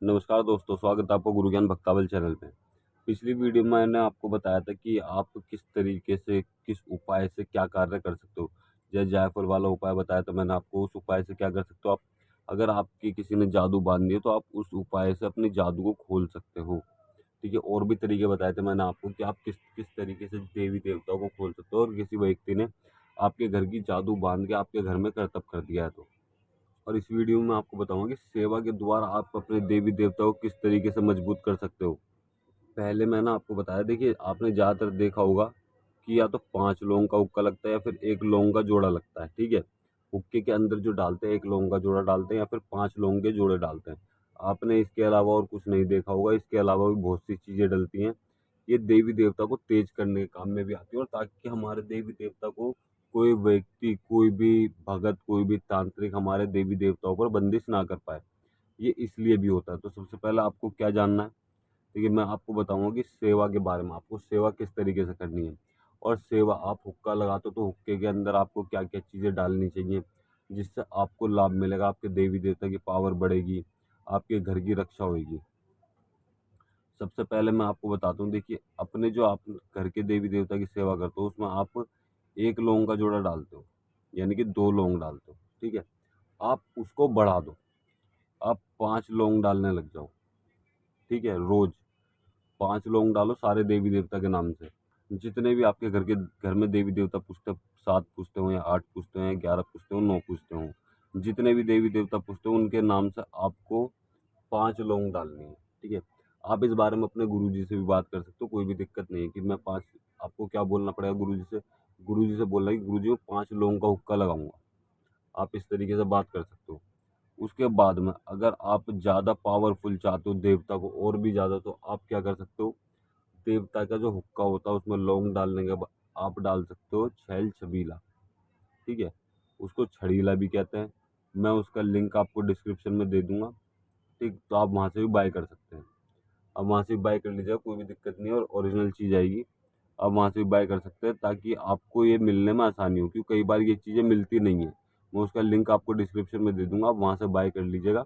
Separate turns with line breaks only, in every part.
नमस्कार दोस्तों, स्वागत है आपका गुरु ज्ञान भक्तावल चैनल पे। पिछली वीडियो में मैंने आपको बताया था कि आप किस तरीके से, किस उपाय से क्या कार्य कर सकते हो। जैसे जायफल वाला उपाय बताया था मैंने आपको, उस उपाय से क्या कर सकते हो आप। अगर आपकी किसी ने जादू बाँध दिया तो आप उस उपाय से अपने जादू को खोल सकते हो। ठीक है? और भी तरीके बताए थे मैंने आपको कि आप किस किस तरीके से देवी-देवताओं को खोल सकते हो और किसी व्यक्ति ने आपके घर की जादू बाँध के आपके घर में करतब कर दिया है तो। और इस वीडियो में आपको बताऊंगा कि सेवा के द्वारा आप अपने देवी देवताओं को किस तरीके से मजबूत कर सकते हो। पहले मैंने आपको बताया, देखिए आपने ज़्यादातर देखा होगा कि या तो 5 लौंग का हुक्का लगता है या फिर 1 लौंग का जोड़ा लगता है, ठीक है? हुक्के के अंदर जो डालते हैं 1 लौंग का जोड़ा डालते हैं या फिर 5 लौंग के जोड़े डालते हैं। आपने इसके अलावा और कुछ नहीं देखा होगा, इसके अलावा भी बहुत सी चीज़ें डलती हैं। ये देवी देवता को तेज करने के काम में भी आती है और ताकि हमारे देवी देवता को कोई व्यक्ति, कोई भी भगत, कोई भी तांत्रिक हमारे देवी देवताओं पर बंदिश ना कर पाए। ये इसलिए भी होता है। तो सबसे पहले आपको क्या जानना है? देखिए, मैं आपको बताऊँगा कि सेवा के बारे में, आपको सेवा किस तरीके से करनी है। और सेवा, आप हुक्का लगाते हो तो हुक्के के अंदर आपको क्या-क्या चीज़ें डालनी चाहिए, जिससे आपको लाभ मिलेगा, आपके देवी-देवता की पावर बढ़ेगी, आपके घर की रक्षा होएगी। सबसे पहले मैं आपको बताता हूँ, देखिए अपने जो आप घर के देवी-देवता की सेवा करते हो उसमें आप 1 लौंग का जोड़ा डालते हो, यानी कि 2 लौंग डालते हो, ठीक है? आप उसको बढ़ा दो, आप 5 लौंग डालने लग जाओ, ठीक है? रोज़ 5 लौंग डालो सारे देवी-देवता के नाम से। जितने भी आपके घर में देवी-देवता पूजते, 7 पूजते हो या 8 पूजते हो या 11 पूजते हो, 9 पूजते हो, जितने भी देवी-देवता पूजते हो उनके नाम से आपको 5 लौंग डालनी है, ठीक है? आप इस बारे में अपने गुरुजी से भी बात कर सकते हो, कोई भी दिक्कत नहीं है कि मैं 5, आपको क्या बोलना पड़ेगा गुरुजी से? गुरुजी से बोलना है कि गुरुजी मैं 5 लौंग का हुक्का लगाऊँगा। आप इस तरीके से बात कर सकते हो। उसके बाद में अगर आप ज़्यादा पावरफुल चाहते हो देवता को और भी ज़्यादा, तो आप क्या कर सकते हो? देवता का जो हुक्का होता है उसमें लौंग डालने के बाद आप डाल सकते हो छैल छबीला, ठीक है? उसको छड़ीला भी कहते हैं। मैं उसका लिंक आपको डिस्क्रिप्शन में दे दूँगा, ठीक? तो आप वहाँ से भी बाय कर सकते हैं। आप वहाँ से भी बाय कर लीजिएगा, कोई भी दिक्कत नहीं है और ओरिजिनल चीज़ आएगी। आप वहाँ से भी बाय कर सकते हैं ताकि आपको ये मिलने में आसानी हो, क्योंकि कई बार ये चीज़ें मिलती नहीं हैं। मैं उसका लिंक आपको डिस्क्रिप्शन में दे दूँगा, आप वहाँ से बाय कर लीजिएगा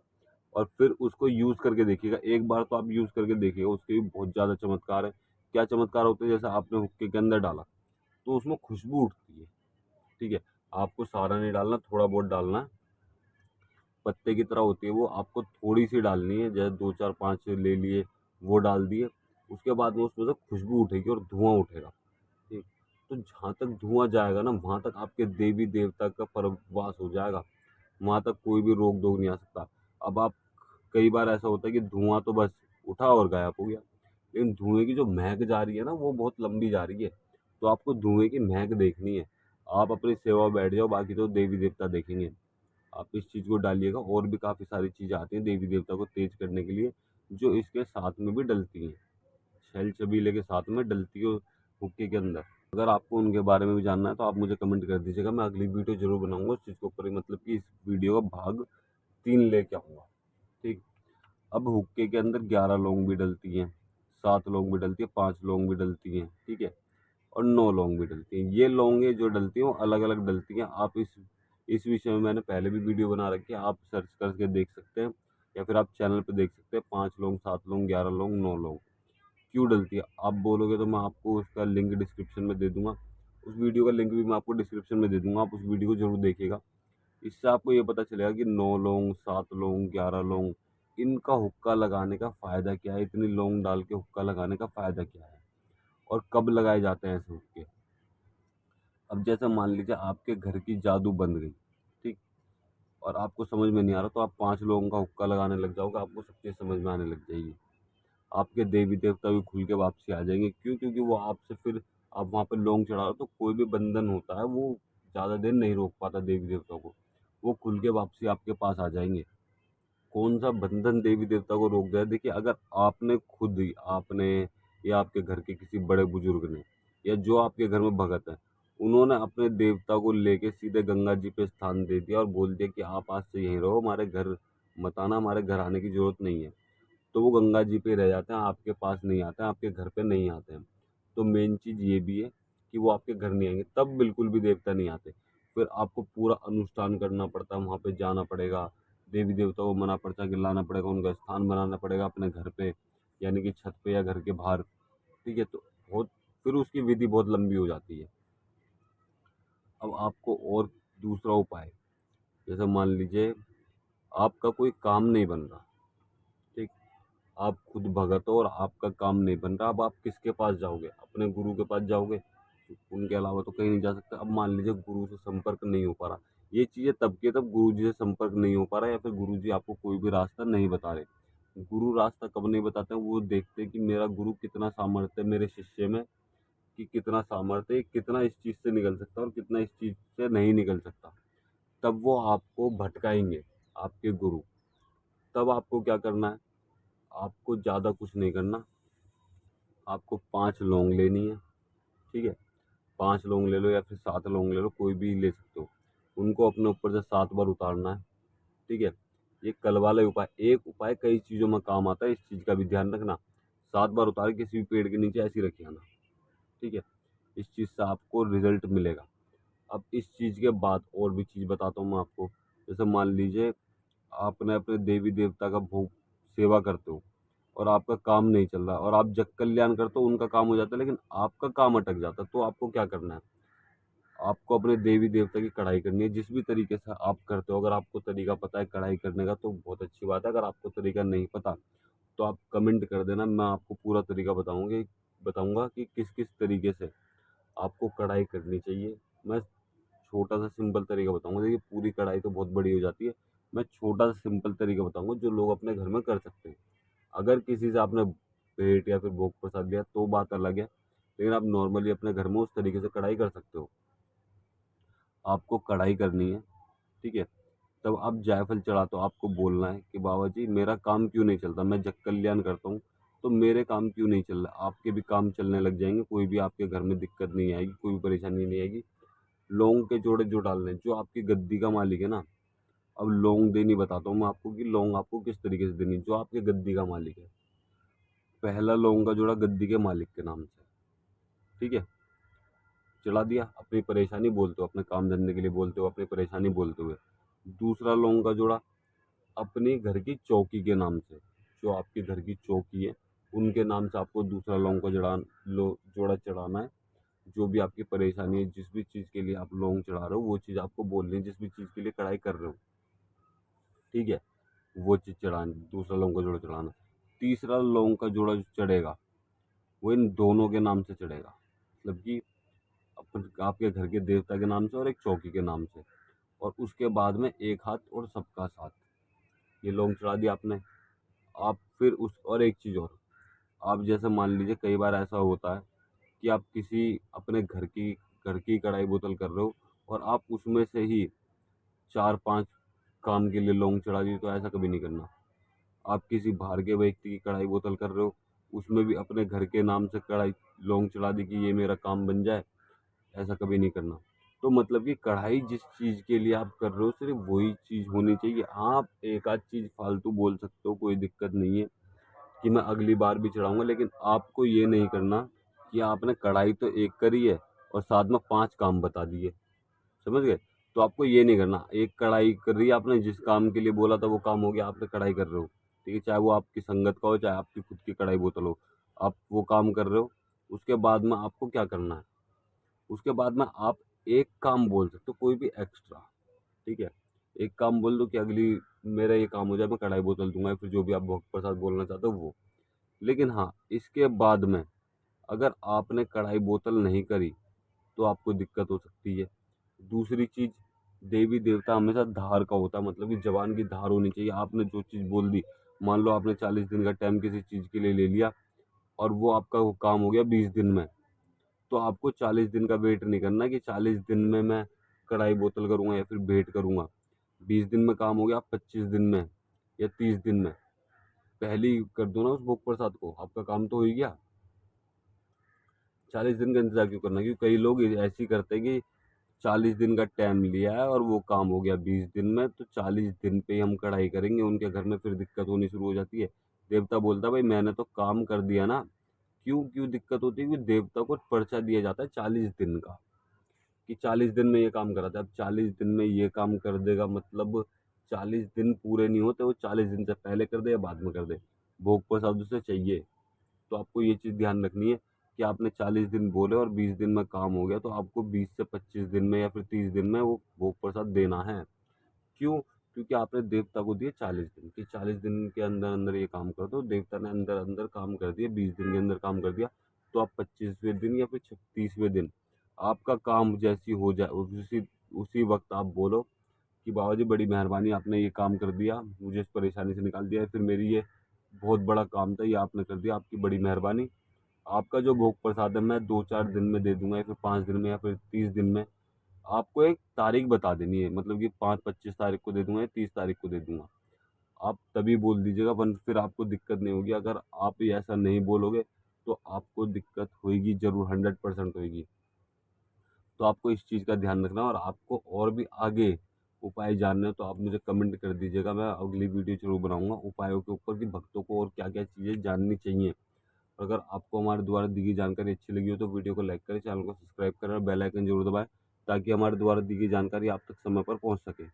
और फिर उसको यूज़ करके देखिएगा। एक बार तो आप यूज़ करके देखिएगा, उसके भी बहुत ज़्यादा चमत्कार है। क्या चमत्कार होते हैं? जैसे आपने हुक्के के अंदर डाला, तो उसमें खुशबू उठती है, ठीक है? आपको सारा नहीं डालना, थोड़ा बहुत डालना है। पत्ते की तरह होती है वो, आपको थोड़ी-सी डालनी है, जैसे 2, 4, 5 ले लिए, वो डाल दिए। उसके बाद में उसमें से खुशबू उठेगी और धुआँ उठेगा, ठीक। तो जहाँ तक धुआँ जाएगा ना, वहाँ तक आपके देवी-देवता का परवास हो जाएगा। वहाँ तक कोई भी रोक-टोक नहीं आ सकता। अब आप, कई बार ऐसा होता है कि धुआँ तो बस उठा और गायब हो गया, लेकिन धुएँ की जो महक जा रही है ना, वो बहुत लंबी जा रही है। तो आपको धुएँ की महक देखनी है। आप अपनी सेवा में बैठ जाओ, बाकी तो देवी-देवता देखेंगे। आप इस चीज़ को डालिएगा, और भी काफ़ी सारी चीज़ें आती हैं देवी देवता को तेज करने के लिए, जो इसके साथ में भी डलती हैं। छेल छबीले के साथ में डलती है हुक्के के अंदर। अगर आपको उनके बारे में भी जानना है तो आप मुझे कमेंट कर दीजिएगा, मैं अगली वीडियो ज़रूर बनाऊँगा उस चीज़ के ऊपर ही, मतलब कि इस वीडियो का भाग 3 लेके आऊँगा, ठीक। अब हुक्के के अंदर 11 लौंग भी डलती हैं, 7 लौंग भी डलती है, 5 लौंग भी डलती हैं, ठीक है? और 9 लौंग भी डलती हैं। ये लौंगें जो डलती हैं वो अलग-अलग डलती हैं। आप इस विषय में मैंने पहले भी वीडियो बना रखी है, आप सर्च करके देख सकते हैं या फिर आप चैनल पे देख सकते हैं। 5 लौंग, 7 लौंग, 11 लौंग, 9 लौंग क्यों डलती है? आप बोलोगे तो मैं आपको उसका लिंक डिस्क्रिप्शन में दे दूँगा। उस वीडियो का लिंक भी मैं आपको डिस्क्रिप्शन में दे दूँगा, आप उस वीडियो को ज़रूर देखिएगा। इससे आपको ये पता चलेगा कि 9 लौंग, 7 लौंग, 11 लौंग, इनका हुक्का लगाने का फ़ायदा क्या है? इतनी लौंग डाल के हुक्का लगाने का फ़ायदा क्या है? और कब लगाए जाते हैं ऐसे हुक्के? अब जैसे मान लीजिए आपके घर की जादू बंद गई, ठीक? और आपको समझ में नहीं आ रहा, तो आप 5 लोगों का हुक्का लगाने लग जाओगे, आपको सब चीज़ समझ में आने लग जाएगी। आपके देवी-देवता भी खुल के वापसी आ जाएँगे। क्यों? क्योंकि वो आपसे फिर, आप वहाँ पे लौंग चढ़ा रहे हो, तो कोई भी बंधन होता है वो ज़्यादा देर नहीं रोक पाता देवी-देवता को। वो खुल के वापसी आपके पास आ जाएँगे। कौन-सा बंधन देवी-देवता को रोक गया? देखिए, अगर आपने खुद ही, आपने या आपके घर के किसी बड़े बुजुर्ग ने या जो आपके घर में भगत है, उन्होंने अपने देवता को लेके सीधे गंगा जी पे स्थान दे दिया और बोल दिया कि आप आज से यहीं रहो, हमारे घर मत आना, हमारे घर आने की ज़रूरत नहीं है। तो वो गंगा जी पे रह जाते हैं, आपके पास नहीं आते हैं, आपके घर पे नहीं आते हैं। तो मेन चीज़ ये भी है कि वो आपके घर नहीं आएँगे, तब बिल्कुल भी देवता नहीं आते। फिर आपको पूरा अनुष्ठान करना पड़ता है, वहाँ पे जाना पड़ेगा, देवी देवता को मना पर्चा के लाना पड़ेगा, उनका स्थान बनाना पड़ेगा अपने घर पे, यानी कि छत पे या घर के बाहर। ठीक है, तो बहुत फिर उसकी विधि बहुत लंबी हो जाती है। अब आपको और दूसरा उपाय, जैसे मान लीजिए आपका कोई काम नहीं बन रहा, ठीक, आप खुद भगत हो और आपका काम नहीं बन रहा। अब आप किसके पास जाओगे? अपने गुरु के पास जाओगे, उनके अलावा तो कहीं नहीं जा सकते। अब मान लीजिए गुरु से संपर्क नहीं हो पा रहा, ये चीज़ें तब के तब गुरु जी से संपर्क नहीं हो पा रहा, या फिर गुरु जी आपको कोई भी रास्ता नहीं बता रहे। गुरु रास्ता कब नहीं बताते हैं? वो देखते हैं कि मेरा गुरु कितना सामर्थ्य है मेरे शिष्य में, कि कितना सामर्थ्य है, कितना इस चीज़ से निकल सकता है और कितना इस चीज़ से नहीं निकल सकता। तब वो आपको भटकाएंगे, आपके गुरु। तब आपको क्या करना है? आपको ज़्यादा कुछ नहीं करना, आपको 5 लौंग लेनी है। ठीक है, 5 लौंग ले लो या फिर 7 लौंग ले लो, कोई भी ले सकते हो। उनको अपने ऊपर से 7 बार उतारना है। ठीक है, ये कल वाला उपाय, एक उपाय कई चीज़ों में काम आता है, इस चीज़ का भी ध्यान रखना। 7 बार उतार के किसी भी पेड़ के नीचे ऐसे ही रख आना। ठीक है, इस चीज़ से आपको रिजल्ट मिलेगा। अब इस चीज़ के बाद और भी चीज़ बताता हूँ मैं आपको। जैसे मान लीजिए आपने अपने देवी देवता का भोग सेवा करते हो और आपका काम नहीं चल रहा, और आप जग कल्याण करते हो, उनका काम हो जाता है लेकिन आपका काम अटक जाता है। तो आपको क्या करना है? आपको अपने देवी देवता की कढ़ाई करनी है, जिस भी तरीके से आप करते हो। अगर आपको तरीका पता है कढ़ाई करने का तो बहुत अच्छी बात है, अगर आपको तरीका नहीं पता तो आप कमेंट कर देना, मैं आपको पूरा तरीका बताऊंगा कि किस किस तरीके से आपको कढ़ाई करनी चाहिए। मैं छोटा सा सिंपल तरीका बताऊंगा। देखिए, पूरी कढ़ाई तो बहुत बड़ी हो जाती है, मैं छोटा सा सिंपल तरीका बताऊंगा जो लोग अपने घर में कर सकते हैं। अगर किसी से आपने भेंट या फिर भोग प्रसाद लिया तो बात अलग है, लेकिन आप नॉर्मली अपने घर में उस तरीके से कढ़ाई कर सकते हो। आपको कढ़ाई करनी है, ठीक है, तब आप जायफल चढ़ाते हो। आपको बोलना है कि बाबा जी मेरा काम क्यों नहीं चलता, मैं जग कल्याण करता हूँ तो मेरे काम क्यों नहीं चल रहा। आपके भी काम चलने लग जाएंगे, कोई भी आपके घर में दिक्कत नहीं आएगी, कोई भी परेशानी नहीं आएगी। लौंग के जोड़े जो डालने हैं, जो आपकी गद्दी का मालिक है ना। अब लौंग देनी बताता हूँ मैं आपको कि लौंग आपको किस तरीके से देनी है। जो आपके गद्दी का मालिक है, पहला लौंग का जोड़ा गद्दी के मालिक के नाम से, ठीक है, चढ़ा दिया। अपनी परेशानी बोलते हो, अपने काम धंधे के लिए बोलते हो, अपनी परेशानी बोलते हुए। दूसरा लौंग का जोड़ा अपने घर की चौकी के नाम से, जो आपके घर की चौकी है उनके नाम से आपको दूसरा लौंग का जोड़ा चढ़ाना है। जो भी आपकी परेशानी है, जिस भी चीज़ के लिए आप लौंग चढ़ा रहे हो, वो चीज़ आपको बोलनी है, जिस भी चीज़ के लिए कढ़ाई कर रहे हो। ठीक है, वो चीज़ चढ़ानी, दूसरा लौंग का जोड़ा चढ़ाना। तीसरा लौंग का जोड़ा जो चढ़ेगा वो इन दोनों के नाम से चढ़ेगा, मतलब कि आपके घर के देवता के नाम से और एक चौकी के नाम से। और उसके बाद में एक हाथ और सबका साथ, ये लौंग चढ़ा दिया आपने। आप फिर उस और एक चीज़ और, आप जैसे मान लीजिए कई बार ऐसा होता है कि आप किसी अपने घर की कढ़ाई बोतल कर रहे हो और आप उसमें से ही 4-5 काम के लिए लौंग चढ़ा दी, तो ऐसा कभी नहीं करना। आप किसी बाहर के व्यक्ति की कढ़ाई बोतल कर रहे हो, उसमें भी अपने घर के नाम से कढ़ाई लौंग चढ़ा दी कि ये मेरा काम बन जाए, ऐसा कभी नहीं करना। तो मतलब कि कढ़ाई जिस चीज़ के लिए आप कर रहे हो सिर्फ वही चीज़ होनी चाहिए। हाँ, आप एक आध चीज़ फालतू बोल सकते हो, कोई दिक्कत नहीं है कि मैं अगली बार भी चढ़ाऊंगा, लेकिन आपको ये नहीं करना कि आपने कढ़ाई तो एक करी है और साथ में 5 काम बता दिए। समझ गए? तो आपको ये नहीं करना। एक कढ़ाई कर रही है, आपने जिस काम के लिए बोला था वो काम हो गया, आपने कढ़ाई कर रहे हो, ठीक है, चाहे वो आपकी संगत का हो चाहे आपकी खुद की कढ़ाई बोतल हो, आप वो काम कर रहे हो। उसके बाद में आपको क्या करना है? उसके बाद में आप एक काम बोल सकते हो, कोई भी एक्स्ट्रा। ठीक है, एक काम बोल दो कि अगली मेरा ये काम हो जाए मैं कढ़ाई बोतल दूंगा, या फिर जो भी आप भोग प्रसाद बोलना चाहते हो वो। लेकिन हाँ, इसके बाद में अगर आपने कढ़ाई बोतल नहीं करी तो आपको दिक्कत हो सकती है। दूसरी चीज़, देवी देवता हमेशा धार का होता है, मतलब कि जबान की धार होनी चाहिए। आपने जो चीज़ बोल दी, मान लो आपने 40 दिन का टाइम किसी चीज़ के लिए ले लिया और वो आपका वो काम हो गया 20 दिन में, तो आपको 40 दिन का वेट नहीं करना कि 40 दिन में मैं कढ़ाई बोतल करूँगा या फिर भेंट करूँगा। 20 दिन में काम हो गया, आप 25 दिन में या 30 दिन में पहले ही कर दो ना उस भोग प्रसाद को, आपका काम तो हो ही गया। 40 दिन का इंतजार क्यों करना? क्योंकि कई लोग ऐसे ही करते हैं कि 40 दिन का टाइम लिया है और वो काम हो गया 20 दिन में, तो 40 दिन पे ही हम कढ़ाई करेंगे। उनके घर में फिर दिक्कत होनी शुरू हो जाती है। देवता बोलता है भाई मैंने तो काम कर दिया ना, क्यों क्यों दिक्कत होती है? क्योंकि देवता को पर्चा दिया जाता है 40 दिन का, कि 40 दिन में ये काम करा था। अब 40 दिन में ये काम कर देगा, मतलब 40 दिन पूरे नहीं होते, वो 40 दिन से पहले कर दे या बाद में कर दे, भोग प्रसाद उसे चाहिए। तो आपको ये चीज़ ध्यान रखनी है कि आपने 40 दिन बोले और 20 दिन में काम हो गया, तो आपको 20 से 25 दिन में या फिर 30 दिन में वो भोग प्रसाद देना है। क्यों? क्योंकि आपने देवता को दिए 40 दिन कि 40 दिन के अंदर अंदर ये काम कर दो। देवता ने अंदर अंदर काम कर दिया, 20 दिन के अंदर काम कर दिया, तो आप 25वें दिन या फिर 30वें दिन आपका काम जैसी हो जाए, उसी उसी वक्त आप बोलो कि बाबा जी बड़ी मेहरबानी, आपने ये काम कर दिया, मुझे इस परेशानी से निकाल दिया, फिर मेरी ये बहुत बड़ा काम था, ये आपने कर दिया, आपकी बड़ी मेहरबानी। आपका जो भोग प्रसाद है मैं 2-4 दिन में दे दूंगा, या फिर 5 दिन में, या फिर 30 दिन में। आपको एक तारीख बता देनी है, मतलब कि 5-25 तारीख को दे दूंगा या 30 तारीख को दे दूंगा। आप तभी बोल दीजिएगा, वरना फिर आपको दिक्कत नहीं होगी। अगर आप ये ऐसा नहीं बोलोगे तो आपको दिक्कत होगी जरूर, 100% होगी। तो आपको इस चीज़ का ध्यान रखना है, और आपको और भी आगे उपाय जानने हैं तो आप मुझे कमेंट कर दीजिएगा, मैं अगली वीडियो जरूर बनाऊंगा उपायों के ऊपर कि भक्तों को और क्या क्या चीज़ें जाननी चाहिए। अगर आपको हमारे द्वारा दी गई जानकारी अच्छी लगी हो तो वीडियो को लाइक करें, चैनल को सब्सक्राइब करें और बेल आइकन जरूर दबाएं, ताकि हमारे द्वारा दी गई जानकारी आप तक समय पर पहुंच सके।